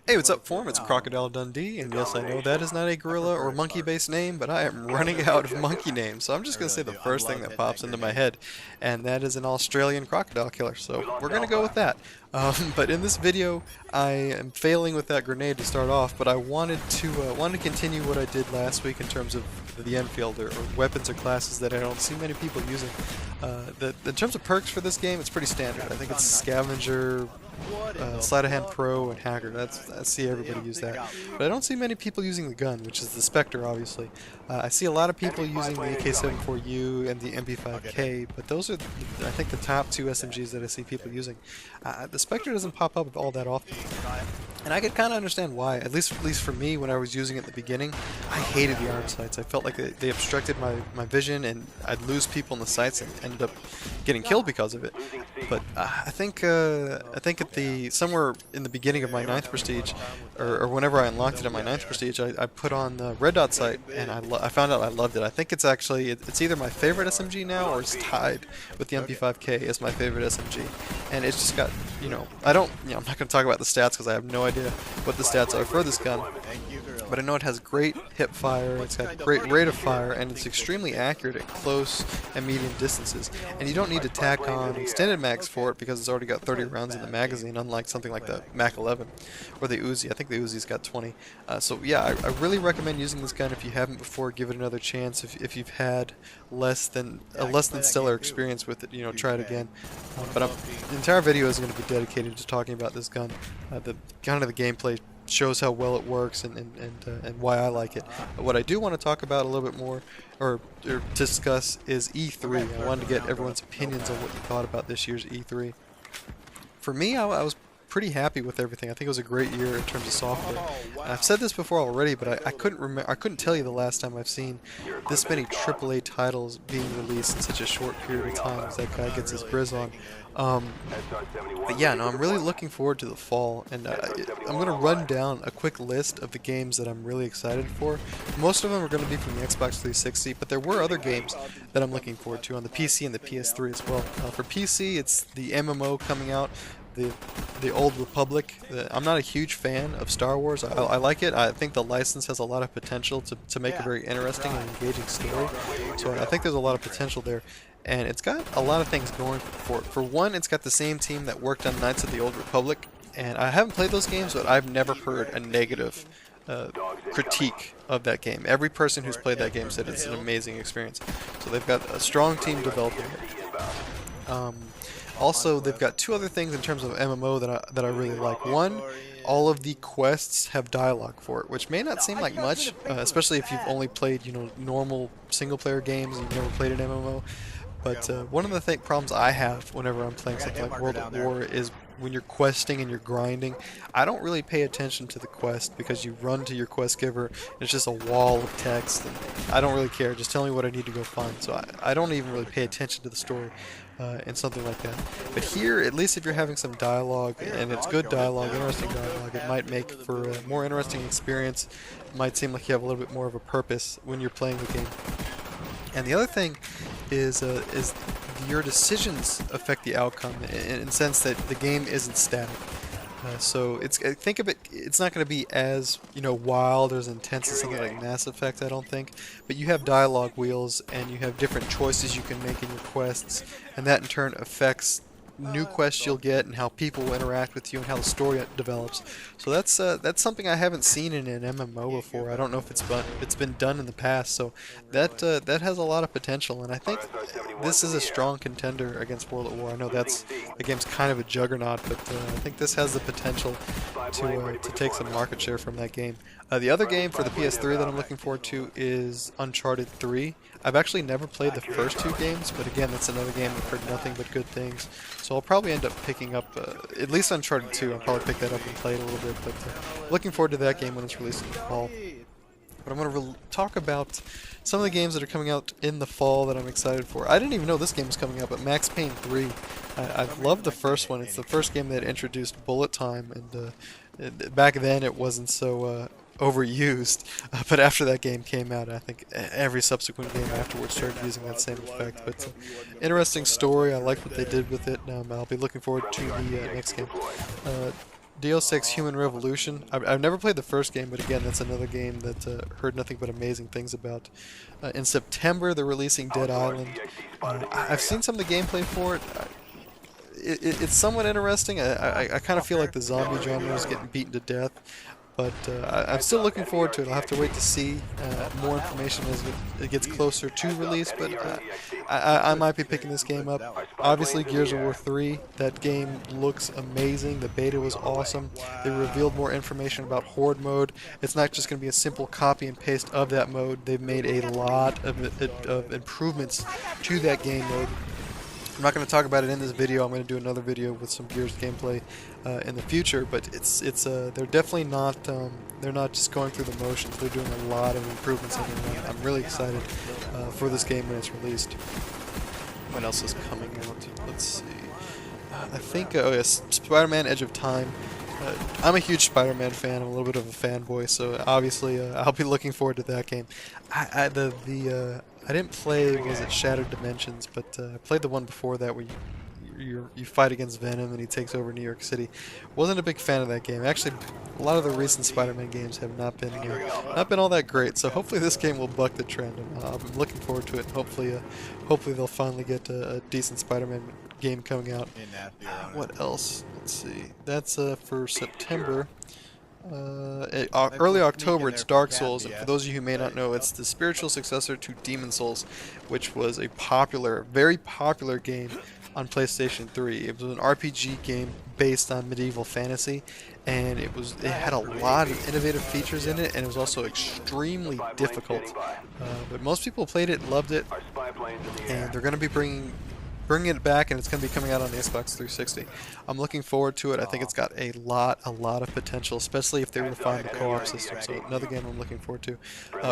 Hey, what's up, Form? It's Crocodile Dundee, and yes, I know that is not a gorilla or monkey-based name, but I am running out of monkey names, so I'm just going to say the first thing that pops into my head, and that is an Australian crocodile killer, so we're going to go with that. But in this video, I am failing with that grenade to start off, but I wanted to continue what I did last week in terms of the Enfield, or weapons or classes that I don't see many people using. In terms of perks for this game, it's pretty standard. I think it's Scavenger, Sleight of Hand Pro, and Hacker. I see everybody use that. But I don't see many people using the gun, which is the Spectre, obviously. I see a lot of people using the AK-74U and the MP5K, but those are, I think, the top two SMGs that I see people using. The Spectre doesn't pop up all that often. And I could kind of understand why, at least for me, when I was using it at the beginning, I hated the arm sights. I felt like they obstructed my vision, and I'd lose people in the sights and ended up getting killed because of it. But I think at somewhere in the beginning of my 9th Prestige, or whenever I unlocked it at my 9th Prestige, I put on the red dot sight, and I found out I loved it. I think it's actually, it's either my favorite SMG now, or it's tied with the MP5K as my favorite SMG. And it's just got, I'm not going to talk about the stats because I have no idea what the stats are for this gun, but I know it has great hip fire, it's got great rate of fire, and it's extremely accurate at close and medium distances. And you don't need to tack on extended mags for it because it's already got 30 rounds in the magazine, unlike something like the Mac 11 or the Uzi. I think the Uzi's got 20. So yeah, I really recommend using this gun if you haven't before. Give it another chance. If you've had less than stellar experience with it, try it again. But the entire video is going to be dedicated to talking about this gun. The gameplay shows how well it works and why I like it. But what I do want to talk about a little bit more, or discuss, is E3. I wanted to get everyone's opinions on what you thought about this year's E3. For me, I was pretty happy with everything. I think it was a great year in terms of software. I've said this before already, but I couldn't tell you the last time I've seen this many AAA titles being released in such a short period of time as that guy gets his Grizz on. But yeah, no, I'm really looking forward to the fall, and I'm going to run down a quick list of the games that I'm really excited for. Most of them are going to be from the Xbox 360, but there were other games that I'm looking forward to on the PC and the PS3 as well. For PC, it's the MMO coming out, the Old Republic. I'm not a huge fan of Star Wars. I like it. I think the license has a lot of potential to make a very interesting and engaging story. So I think there's a lot of potential there. And it's got a lot of things going for it. For one, it's got the same team that worked on Knights of the Old Republic. And I haven't played those games, but I've never heard a negative critique of that game. Every person who's played that game said it's an amazing experience. So they've got a strong team developing it. Also, they've got two other things in terms of MMO that I really like. One, all of the quests have dialogue for it, which may not seem like much, especially if you've only played, normal single-player games and you've never played an MMO. But one of the problems I have whenever I'm playing something like World at War is when you're questing and you're grinding, I don't really pay attention to the quest because you run to your quest giver and it's just a wall of text, and I don't really care. Just tell me what I need to go find. So I don't even really pay attention to the story and something like that. But here, at least if you're having some dialogue, and it's good dialogue, interesting dialogue, it might make for a more interesting experience. It might seem like you have a little bit more of a purpose when you're playing the game. And the other thing is your decisions affect the outcome in the sense that the game isn't static. So think of it, it's not going to be as wild or as intense as something like Mass Effect, I don't think. But you have dialogue wheels and you have different choices you can make in your quests, and that in turn affects new quests you'll get and how people will interact with you and how the story develops. So that's something I haven't seen in an MMO before. I don't know if it's been done in the past. So that has a lot of potential, and I think this is a strong contender against World at War. I know the game's kind of a juggernaut, but I think this has the potential to take some market share from that game. The other game for the PS3 that I'm looking forward to is Uncharted 3. I've actually never played the first two games, but again, that's another game I've heard nothing but good things. So I'll probably end up picking up at least Uncharted 2. I'll probably pick that up and play it a little bit, but looking forward to that game when it's released in the fall. But I'm going to talk about some of the games that are coming out in the fall that I'm excited for. I didn't even know this game was coming out, but Max Payne 3. I've loved the first one. It's the first game that introduced bullet time, and back then it wasn't so overused, but after that game came out, I think every subsequent game afterwards started using that same effect. But interesting story. I like what they did with it. I'll be looking forward to the next game. Deus Ex Human Revolution. I've never played the first game, but again, that's another game that heard nothing but amazing things about. In September, they're releasing Dead Island. I've seen some of the gameplay for it. It's somewhat interesting. I kind of feel like the zombie genre is getting beaten to death, but I'm still looking forward to it. I'll have to wait to see more information as it gets closer to release, but I might be picking this game up. Obviously, Gears of War 3, that game looks amazing. The beta was awesome. They revealed more information about Horde mode. It's not just going to be a simple copy and paste of that mode. They've made a lot of improvements to that game mode. I'm not going to talk about it in this video. I'm going to do another video with some Gears gameplay in the future, but they're definitely not they're not just going through the motions. They're doing a lot of improvements in it. I'm really excited for this game when it's released. What else is coming out? Let's see. I think oh yes, Spider-Man: Edge of Time. I'm a huge Spider-Man fan. I'm a little bit of a fanboy, so obviously I'll be looking forward to that game. I didn't play, was it Shattered Dimensions, but I played the one before that where you fight against Venom and he takes over New York City. Wasn't a big fan of that game. Actually, a lot of the recent Spider-Man games have not been all that great. So hopefully this game will buck the trend. I'm looking forward to it. And hopefully they'll finally get a decent Spider-Man game coming out. What else? Let's see. That's for September. Early October, it's Dark Souls, and for those of you who may not know, it's the spiritual successor to Demon Souls, which was a very popular game on PlayStation 3. It was an RPG game based on medieval fantasy, and it had a lot of innovative features in it, and it was also extremely difficult. But most people played it, loved it, and they're going to be bringing it back, and it's going to be coming out on the Xbox 360. I'm looking forward to it. I think it's got a lot of potential, especially if they refine the co-op system. So another game I'm looking forward to.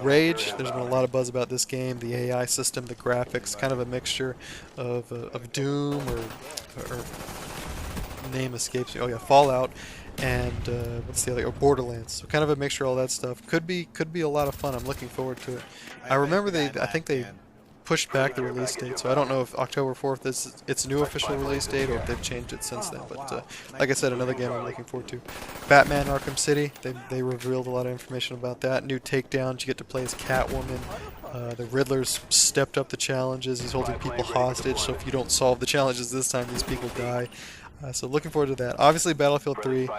Rage, there's been a lot of buzz about this game, the AI system, the graphics, kind of a mixture of Doom or name escapes me. Oh yeah, Fallout. And what's the other? Or Borderlands. So kind of a mixture of all that stuff. Could be a lot of fun. I'm looking forward to it. I remember I think they pushed back the release date, so I don't know if October 4th is its new official release date or if they've changed it since then. But like I said, another game I'm looking forward to. Batman: Arkham City. They revealed a lot of information about that. New takedowns. You get to play as Catwoman. The Riddler's stepped up the challenges. He's holding people hostage, so if you don't solve the challenges this time, these people die. So looking forward to that. Obviously, Battlefield 3.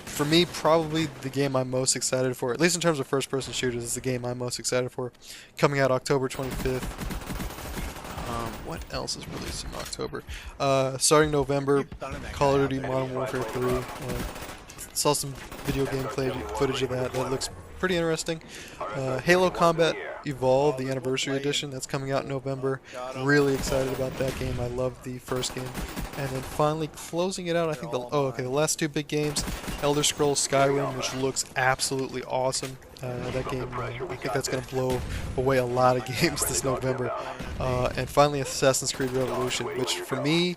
For me, probably the game I'm most excited for, at least in terms of first-person shooters, is the game I'm most excited for. Coming out October 25th. What else is released in October? Starting November, Call of Duty Modern Warfare 3. Saw some video game footage of that. That looks pretty interesting. Halo Combat Evolved, the Anniversary Edition, that's coming out in November. Really excited about that game. I love the first game. And then finally closing it out, I think the last two big games, Elder Scrolls Skyrim, which looks absolutely awesome. That game, I think that's going to blow away a lot of games this November. And finally Assassin's Creed Revolution, which for me,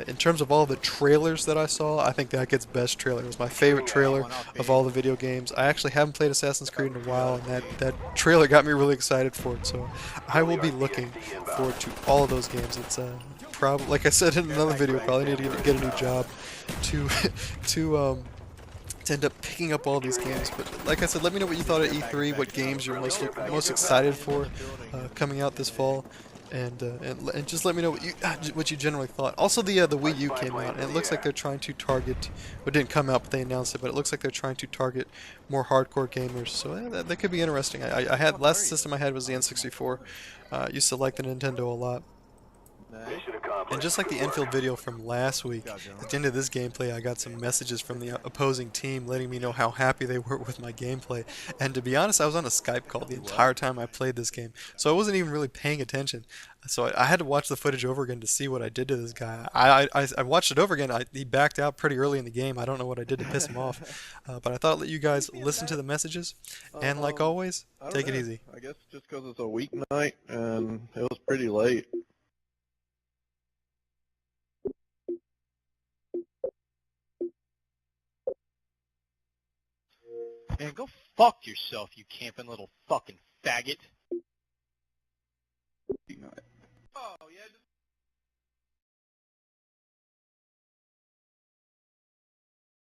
in terms of all the trailers that I saw, I think that gets best trailer. It was my favorite trailer of all the video games. I actually haven't played Assassin's Creed in a while, and that trailer got me really excited for it. So I will be looking forward to all of those games. It's probably, like I said in another video, probably need to get a new job to to end up picking up all these games. But like I said, let me know what you thought of E3, what games you're most excited for coming out this fall. And just let me know what you generally thought. Also, the Wii U came out, and it looks like they're trying to target. Well, it didn't come out, but they announced it. But it looks like they're trying to target more hardcore gamers. So that could be interesting. I had last system I had was the N64. Used to like the Nintendo a lot. And just like the infield video from last week, at the end of this gameplay I got some messages from the opposing team letting me know how happy they were with my gameplay. And to be honest, I was on a Skype call the entire time I played this game, so I wasn't even really paying attention. So I had to watch the footage over again to see what I did to this guy. I watched it over again. He backed out pretty early in the game. I don't know what I did to piss him off. But I thought I'd let you guys listen to the messages. And like always, take it easy. I guess just because it's a weeknight and it was pretty late. Man, go fuck yourself, you camping little fucking faggot.